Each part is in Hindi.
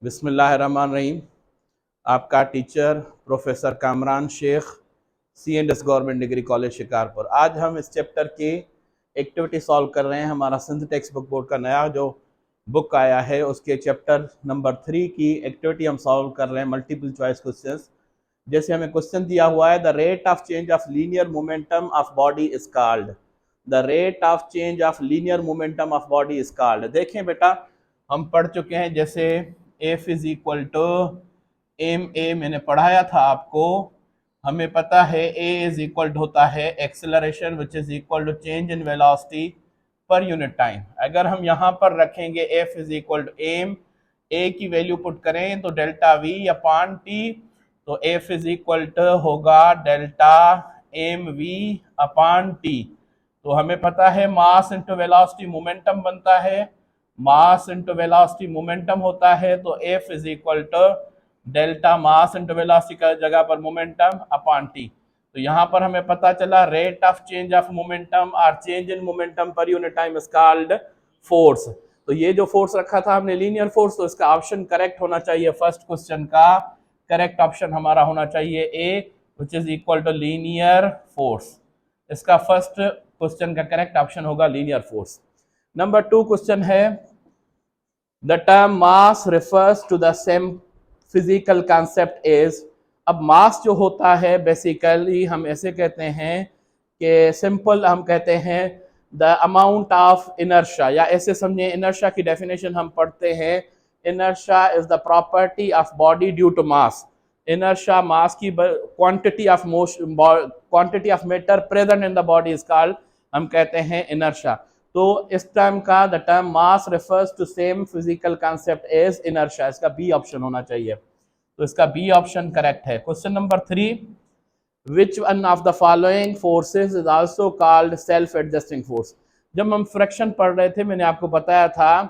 बिस्मिल्लाहिर्रहमानिर्रहीम। आपका teacher professor Kamran Shaikh, C&S government degree college Shikarpur. आज हम इस चैप्टर की एक्टिविटी सॉल्व कर रहे हैं। हमारा सिंध टेक्स्ट बुक बोर्ड का नया जो बुक आया है उसके चैप्टर नंबर 3 की एक्टिविटी हम सॉल्व कर रहे हैं, मल्टीपल चॉइस क्वेश्चंस। जैसे हमें क्वेश्चन दिया हुआ है, the rate of change of linear momentum of body is called. The rate of change of linear momentum of body is called. देखें बेटा, हम पढ़ चुके हैं जैसे F is equal to M A, मैंने पढ़ाया था आपको। हमें पता है A इज इक्वल होता है acceleration which is equal to change in velocity per unit time. अगर हम यहाँ पर रखेंगे F is equal to M, a की वैल्यू पुट करें तो डेल्टा V अपॉन टी, तो F इज इक्वल टू होगा delta m v upon t. तो हमें पता है मास इंटू वेलोसिटी मोमेंटम बनता है, मास इंटू वेलोसिटी मोमेंटम होता है, तो F is equal to delta mass into velocity का जगह पर मोमेंटम अपॉन टी। तो यहाँ पर हमें पता चला rate of change of momentum और change in momentum per unit time is called force. तो ये जो फोर्स रखा था हमने लीनियर फोर्स, तो इसका ऑप्शन करेक्ट होना चाहिए। फर्स्ट क्वेश्चन का करेक्ट ऑप्शन हमारा होना चाहिए A, which is equal to linear force. इसका फर्स्ट क्वेश्चन का करेक्ट ऑप्शन होगा लीनियर फोर्स। नंबर 2 क्वेश्चन है, the term mass refers to the same physical concept is. अब मास जो होता है बेसिकली हम ऐसे कहते हैं कि सिंपल हम कहते हैं द अमाउंट ऑफ इनर्शिया, या ऐसे समझें इनर्शिया की डेफिनेशन हम पढ़ते हैं, inertia is the property of body due to mass. Inertia mass की quantity of motion, quantity of matter present in the body is called, हम कहते हैं इनर्शिया। तो इस टर्म का the term mass refers to same physical concept is inertia. इसका बी ऑप्शन होना चाहिए, तो इसका बी ऑप्शन करेक्ट है। Question number 3, which one of the following forces is also called self adjusting force. जब हम फ्रैक्शन पढ़ रहे थे मैंने आपको बताया था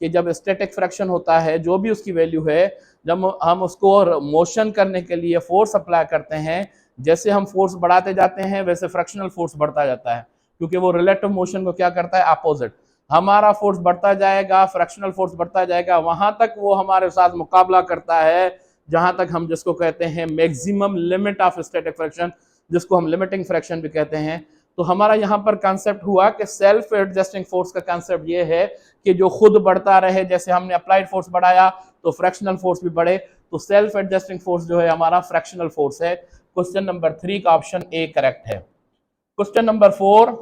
कि जब स्टैटिक फ्रैक्शन होता है, जो भी उसकी वैल्यू है, जब हम उसको मोशन करने के लिए फोर्स अप्लाई करते हैं, जैसे हम फोर्स बढ़ाते जाते हैं वैसे फ्रैक्शनल फोर्स बढ़ता जाता है, क्योंकि वो रिलेटिव मोशन को क्या करता है, अपोजिट। हमारा फोर्स बढ़ता जाएगा, फ्रैक्शनल फोर्स बढ़ता जाएगा, वहां तक वो हमारे साथ मुकाबला करता है जहां तक हम जिसको कहते हैं maximum limit of static fraction, जिसको हम लिमिटिंग फ्रैक्शन भी कहते हैं। तो हमारा यहाँ पर कॉन्सेप्ट हुआ कि सेल्फ एडजस्टिंग फोर्स का कॉन्सेप्ट ये है कि जो खुद बढ़ता रहे, जैसे हमने अप्लाइड फोर्स बढ़ाया तो फ्रैक्शनल फोर्स भी बढ़े, तो सेल्फ एडजस्टिंग फोर्स जो है हमारा फ्रैक्शनल फोर्स है। क्वेश्चन नंबर 3 का ऑप्शन ए करेक्ट है। Question number 4,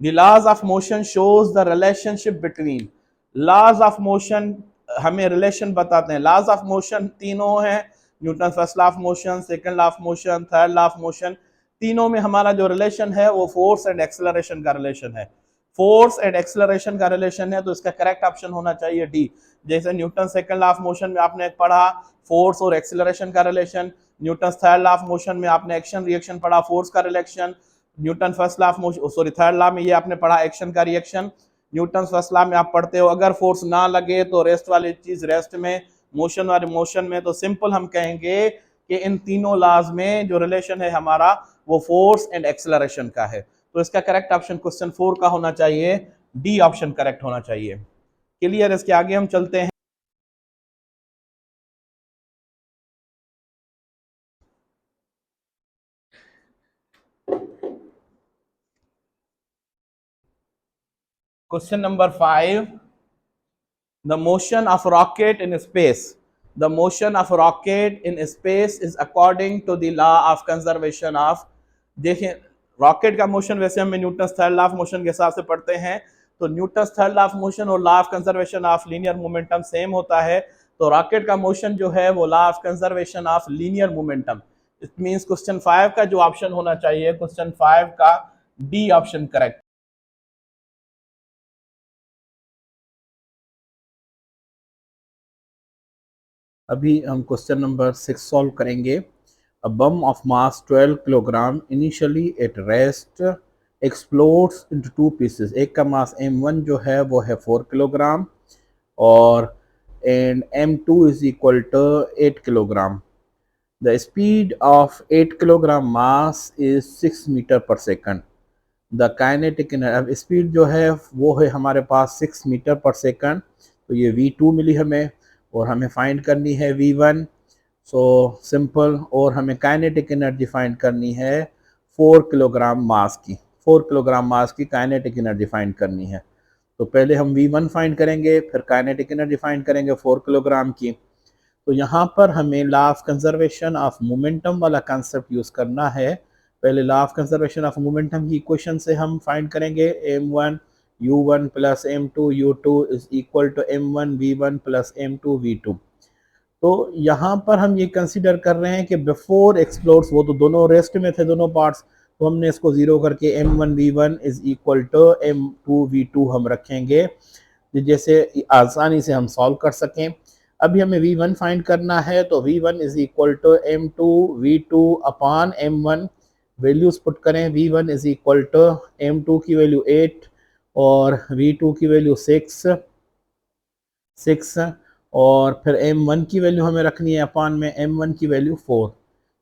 the laws of motion shows the relationship between. Laws of motion हमें रिलेशन बताते हैं। लॉज ऑफ मोशन तीनों हैं, Newton first law of motion, second law of motion, third law of motion. तीनों में हमारा जो रिलेशन है वो फोर्स एंड एक्सेलरेशन का रिलेशन है। फोर्स एंड एक्सेलरेशन का रिलेशन है, तो इसका करेक्ट ऑप्शन होना चाहिए डी। जैसे Newton second law of motion में आपने पढ़ा फोर्स और एक्सेलरेशन का relation, Newton third law of motion में आपने एक्शन रिएक्शन पढ़ा, फोर्स का relation, Newton first law of motion sorry third law में ये आपने पढ़ा एक्शन का रिएक्शन। न्यूटन फर्स्ट लॉ में आप पढ़ते हो अगर फोर्स ना लगे तो रेस्ट वाली चीज रेस्ट में, मोशन वाले मोशन में। तो सिंपल हम कहेंगे कि इन तीनों लॉज में जो रिलेशन है हमारा वो फोर्स एंड एक्सेलरेशन का है। तो इसका करेक्ट ऑप्शन क्वेश्चन 4 का होना चाहिए, डी ऑप्शन करेक्ट होना चाहिए। क्लियर? इसके आगे हम चलते हैं। Question number 5, the motion of rocket in space. The motion of rocket in space is according to the law of conservation of। देखें रॉकेट का मोशन वैसे हम Newton third law of motion के हिसाब से पढ़ते हैं, तो Newton third law of motion और law of conservation of linear momentum same होता है। तो रॉकेट का मोशन जो है वो law of conservation of linear momentum. It means question 5 का जो ऑप्शन होना चाहिए, क्वेश्चन 5 का डी ऑप्शन करेक्ट। अभी हम क्वेश्चन नंबर 6 सॉल्व करेंगे। A bomb of mass 12 kilogram initially at rest explodes into two pieces। एक का मास m1 जो है वो है 4 किलोग्राम और and m2 is equal to 8 kilogram. The speed of 8 kilogram mass is 6 metre per second. The kinetic speed जो है वो है हमारे पास 6 मीटर पर सेकंड, तो ये v2 मिली हमें। और हमें फाइंड करनी है V1, सो सिंपल। और हमें काइनेटिक एनर्जी फाइंड करनी है 4 किलोग्राम मास की, 4 किलोग्राम मास की काइनेटिक एनर्जी फाइंड करनी है। तो पहले हम V1 फाइंड करेंगे, फिर काइनेटिक एनर्जी फाइंड करेंगे 4 किलोग्राम की। तो यहाँ पर हमें law of conservation of momentum वाला कंसेप्ट यूज़ करना है। पहले law of conservation of momentum की इक्वेशन से हम फाइंड करेंगे m1 u1 plus m2 u2 is equal to m1 v1 plus m2 v2। तो यहाँ पर हम ये कंसीडर कर रहे हैं कि बिफोर एक्सप्लोर्स, वो तो दोनों रेस्ट में थे दोनों पार्ट्स, तो हमने इसको ज़ीरो करके m1 v1 is equal to m2 v2 हम रखेंगे, जैसे आसानी से हम सॉल्व कर सकें। अभी हमें v1 फाइंड करना है, तो v1 is equal to m2 v2 upon m1। Values put करें, v1 is equal to m2 की वैल्यू 8 और v2 की वैल्यू 6 और फिर m1 की वैल्यू हमें रखनी है अपॉन में m1 की वैल्यू 4।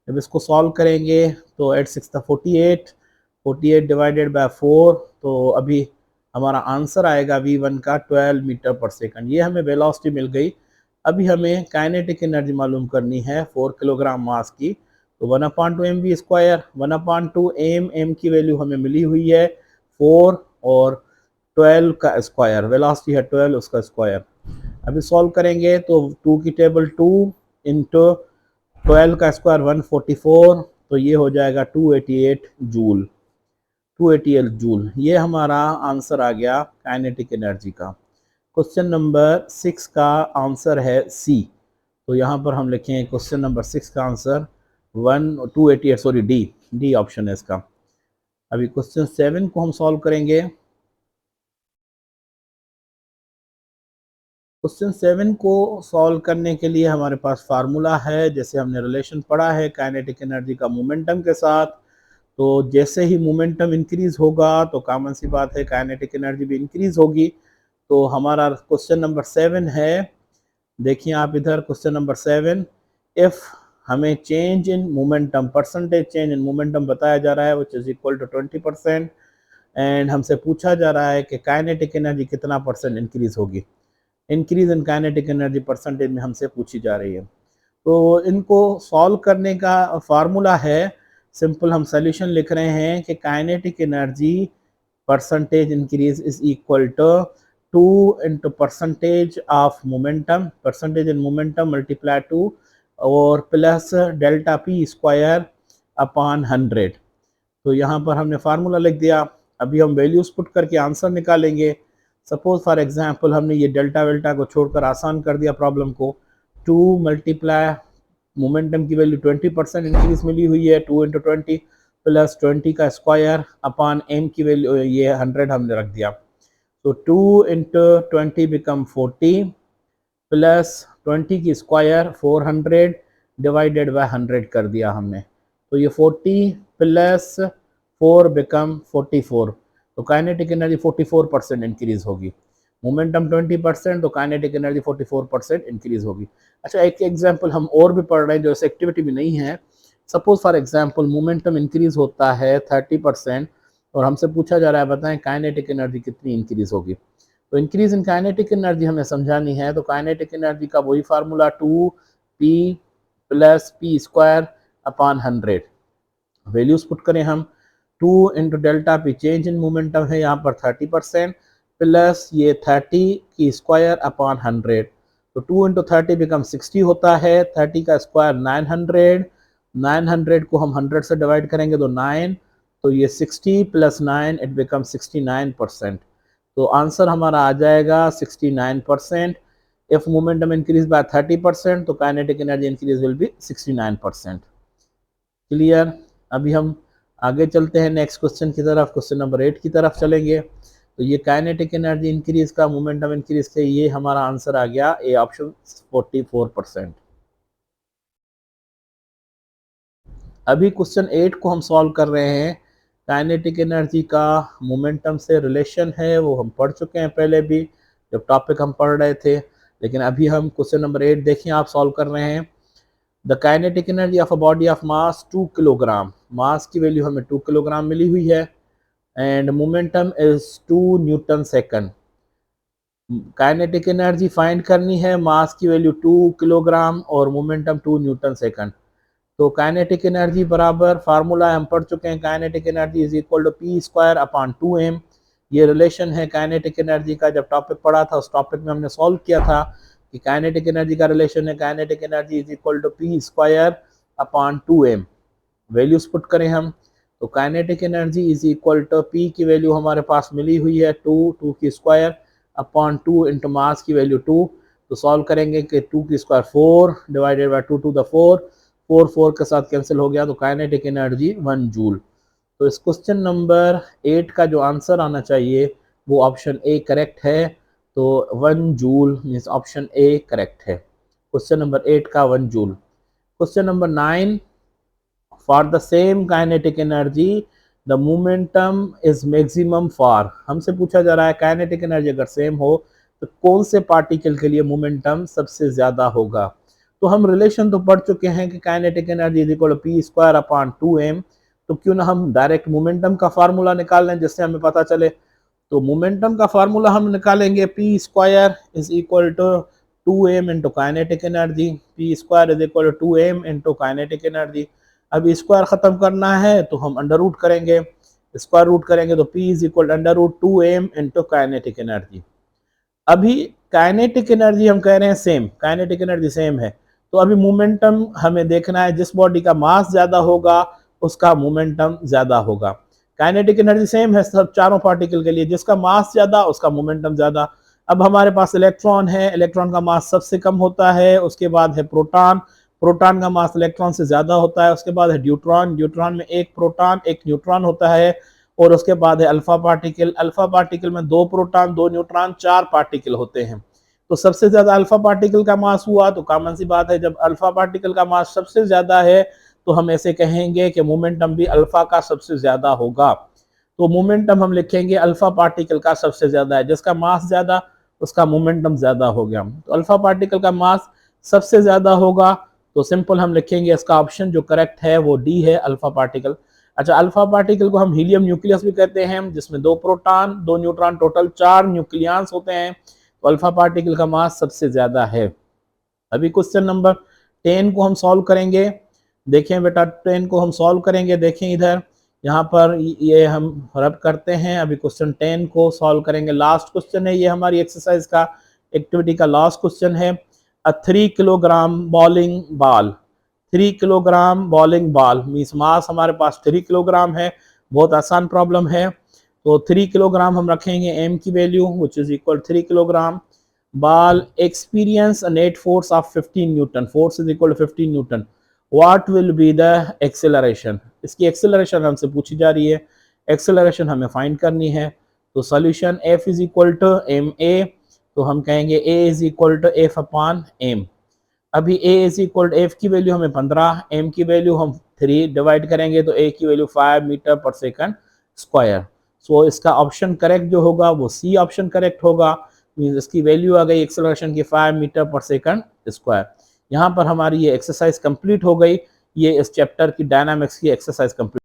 जब इसको सॉल्व करेंगे तो 8 6 48, 48 डिवाइडेड बाय 4, तो अभी हमारा आंसर आएगा v1 का 12 मीटर पर सेकंड। ये हमें वेलोसिटी मिल गई। अभी हमें काइनेटिक एनर्जी मालूम करनी है 4 किलोग्राम मास की, तो 1/2 mv स्क्वायर, 1/2 m की वैल्यू हमें मिली हुई है 4 और 12 का स्क्वायर, वेलोसिटी है 12 उसका स्क्वायर। अभी सॉल्व करेंगे तो 2 की टेबल 2 इंटू 12 का स्क्वायर 144, तो ये हो जाएगा 288 जूल, 288 जूल। ये हमारा आंसर आ गया काइनेटिक एनर्जी का। क्वेश्चन नंबर 6 का आंसर है सी। तो यहाँ पर हम लिखें क्वेश्चन नंबर 6 का आंसर 288, सॉरी डी ऑप्शन है इसका। अभी क्वेश्चन 7 को हम सॉल्व करेंगे। क्वेश्चन 7 को सॉल्व करने के लिए हमारे पास फार्मूला है, जैसे हमने रिलेशन पढ़ा है काइनेटिक एनर्जी का मोमेंटम के साथ। तो जैसे ही मोमेंटम इंक्रीज होगा तो कॉमन सी बात है काइनेटिक एनर्जी भी इंक्रीज होगी। तो हमारा क्वेश्चन नंबर 7 है, देखिए आप इधर क्वेश्चन नंबर 7, इफ हमें change in momentum, percentage change in momentum बताया जा रहा है which is equal to 20%, and हमसे पूछा जा रहा है कि काइनेटिक एनर्जी कितना परसेंट इंक्रीज होगी। Increase in kinetic energy percentage में हमसे पूछी जा रही है। तो इनको सॉल्व करने का फार्मूला है सिंपल, हम सोल्यूशन लिख रहे हैं कि kinetic energy percentage increase is equal to 2 into percentage of momentum, percentage in momentum multiply 2 और plus delta P square upon 100। तो यहाँ पर हमने फार्मूला लिख दिया। अभी हम वैल्यूज पुट करके आंसर निकालेंगे। सपोज फॉर एग्जांपल हमने ये डेल्टा वेल्टा को छोड़कर आसान कर दिया प्रॉब्लम को। 2 मल्टीप्लाई मोमेंटम की वैल्यू 20% इंक्रीज मिली हुई है, 2 इंटू 20 प्लस 20 का स्क्वायर अपॉन एम की वैल्यू ये 100 हमने रख दिया। तो 2 इंटू 20 बिकम 40 प्लस 20 की स्क्वायर 400 डिवाइडेड बाय 100 कर दिया हमने। तो ये 40 प्लस 4 बिकम 44, तो काइनेटिक एनर्जी 44% इंक्रीज होगी। मोमेंटम 20%, तो काइनेटिक एनर्जी 44% इंक्रीज होगी। अच्छा, एक एग्जांपल हम और भी पढ़ रहे हैं जो इस एक्टिविटी में नहीं है। Suppose for example momentum increase होता है 30% और हमसे पूछा जा रहा है बताएं काइनेटिक एनर्जी कितनी इंक्रीज होगी। तो इंक्रीज इन काइनेटिक एनर्जी हमें समझानी है। तो काइनेटिक एनर्जी का वही formula 2p plus P square upon 100। Values put करें हम, 2 into delta P change in momentum है यहाँ पर 30% प्लस ये 30 की स्क्वायर अपॉन 100। तो 2 इंटू 30 बिकम 60 होता है, 30 का स्क्वायर 900, 900 को हम 100 से डिवाइड करेंगे तो 9, तो ये 60 प्लस 9 इट बिकम 69%। तो आंसर हमारा आ जाएगा 69%। इफ मोमेंटम इंक्रीज बाय 30% तो kinetic energy increase will be 69%। Clear. अभी हम आगे चलते हैं नेक्स्ट क्वेश्चन की तरफ, क्वेश्चन नंबर 8 की तरफ चलेंगे। तो ये काइनेटिक एनर्जी इंक्रीज का मोमेंटम इंक्रीज से ये हमारा आंसर आ गया ए ऑप्शन 44%। अभी क्वेश्चन 8 को हम सॉल्व कर रहे हैं। काइनेटिक एनर्जी का मोमेंटम से रिलेशन है, वो हम पढ़ चुके हैं पहले भी जब टॉपिक हम पढ़ रहे थे, लेकिन अभी हम क्वेश्चन नंबर 8 देखिए आप सॉल्व कर रहे हैं। The kinetic energy of a body of mass 2 kilogram, mass की वैल्यू हमें 2 किलोग्राम मिली हुई है, and momentum is 2 newton second. Kinetic energy find करनी है, मास की वैल्यू 2 किलोग्राम और मोमेंटम 2 न्यूटन सेकंड। तो काइनेटिक एनर्जी बराबर, फार्मूला हम पढ़ चुके हैं, kinetic energy is equal to P square upon 2m। ये रिलेशन है काइनेटिक एनर्जी का, जब टॉपिक पढ़ा था उस टॉपिक में हमने सॉल्व किया था कि काइनेटिक एनर्जी का रिलेशन है kinetic energy is equal to P square upon 2m। Values put करें हम, तो kinetic energy is equal to P की वैल्यू हमारे पास मिली हुई है 2 की स्क्वायर अपॉन 2 इंटू मास की वैल्यू 2। तो सॉल्व करेंगे कि 2 की square 4 divided by 2 to the 4 के साथ कैंसिल हो गया, तो काइनेटिक एनर्जी 1 जूल। तो इस क्वेश्चन नंबर 8 का जो आंसर आना चाहिए वो ऑप्शन ए करेक्ट है। तो 1 joule means option A correct है, क्वेश्चन नंबर 8 का 1 joule. Question number 9, for the same kinetic energy the momentum is maximum for. हमसे पूछा जा रहा है काइनेटिक एनर्जी अगर सेम हो तो कौन से पार्टिकल के लिए मोमेंटम सबसे ज्यादा होगा। तो हम रिलेशन तो पढ़ चुके हैं कि kinetic energy is equal to P square upon 2m। तो क्यों ना हम डायरेक्ट मोमेंटम का फार्मूला निकाल लें जिससे हमें पता चले। तो मोमेंटम का फार्मूला हम निकालेंगे, P square is equal to 2m into kinetic energy. P square is equal to 2m into kinetic energy. अब स्क्वायर खत्म करना है तो हम अंडर रूट करेंगे, स्क्वायर रूट करेंगे तो p is equal under root 2m into kinetic energy. अभी काइनेटिक एनर्जी हम कह रहे हैं सेम, काइनेटिक एनर्जी सेम है, तो अभी मोमेंटम हमें देखना है, जिस बॉडी का मास ज्यादा होगा उसका मोमेंटम ज्यादा होगा। काइनेटिक एनर्जी सेम है सब चारों पार्टिकल के लिए, जिसका मास ज्यादा उसका मोमेंटम ज्यादा। अब हमारे पास इलेक्ट्रॉन है, इलेक्ट्रॉन का मास सबसे कम होता है, उसके बाद है प्रोटॉन, प्रोटॉन का मास इलेक्ट्रॉन से ज्यादा होता है, उसके बाद है ड्यूट्रॉन, ड्यूट्रॉन में एक प्रोटॉन एक न्यूट्रॉन होता है, और उसके बाद है अल्फा पार्टिकल, अल्फा पार्टिकल में 2 प्रोटॉन 2 न्यूट्रॉन 4 पार्टिकल होते हैं। तो सबसे ज्यादा अल्फा पार्टिकल का मास हुआ, तो कॉमन सी बात है जब अल्फा पार्टिकल का मास सबसे ज्यादा है तो हम ऐसे कहेंगे कि मोमेंटम भी अल्फा का सबसे ज्यादा होगा। तो मोमेंटम हम लिखेंगे अल्फा पार्टिकल का सबसे ज्यादा है, जिसका मास ज्यादा उसका मोमेंटम ज्यादा हो गया। तो अल्फा पार्टिकल का मास सबसे ज्यादा होगा, तो सिंपल हम लिखेंगे इसका ऑप्शन जो करेक्ट है वो डी है, अल्फा पार्टिकल। अच्छा, अल्फा पार्टिकल को हम हीलियम न्यूक्लियस भी कहते हैं, जिसमें 2 प्रोटॉन 2 न्यूट्रॉन टोटल 4 न्यूक्लियंस होते हैं। तो अल्फा पार्टिकल का मास सबसे ज्यादा है। अभी क्वेश्चन नंबर 10 को हम सॉल्व करेंगे। देखें बेटा 10 को हम सॉल्व करेंगे, देखें इधर यहाँ पर ये हम रब करते हैं। अभी क्वेश्चन 10 को सॉल्व करेंगे, लास्ट क्वेश्चन है ये हमारी एक्सरसाइज का, एक्टिविटी का लास्ट क्वेश्चन है। 3 kilogram bowling ball, 3 kilogram bowling ball means mass हमारे पास 3 किलोग्राम है। बहुत आसान प्रॉब्लम है। तो 3 किलोग्राम हम रखेंगे m की value which is equal 3 kilogram. Ball experience net force of 15 Newton, force is equal to 15 Newton. What will be the acceleration, इसकी एक्सेलरेशन हमसे पूछी जा रही है, एक्सेलरेशन हमें फाइंड करनी है। तो solution f is equal to M A, तो हम कहेंगे a is equal to F upon M. अभी a is equal to F की वैल्यू हमें 15, m की वैल्यू हम 3 डिवाइड करेंगे तो a की value 5 metre per second square. सो इसका ऑप्शन करेक्ट जो होगा वो सी ऑप्शन करेक्ट होगा, मीन्स इसकी वैल्यू आ गई एक्सेलरेशन की 5 मीटर पर सेकंड स्क्वायर। यहाँ पर हमारी ये एक्सरसाइज कंप्लीट हो गई, ये इस चैप्टर की डायनामिक्स की एक्सरसाइज कंप्लीट।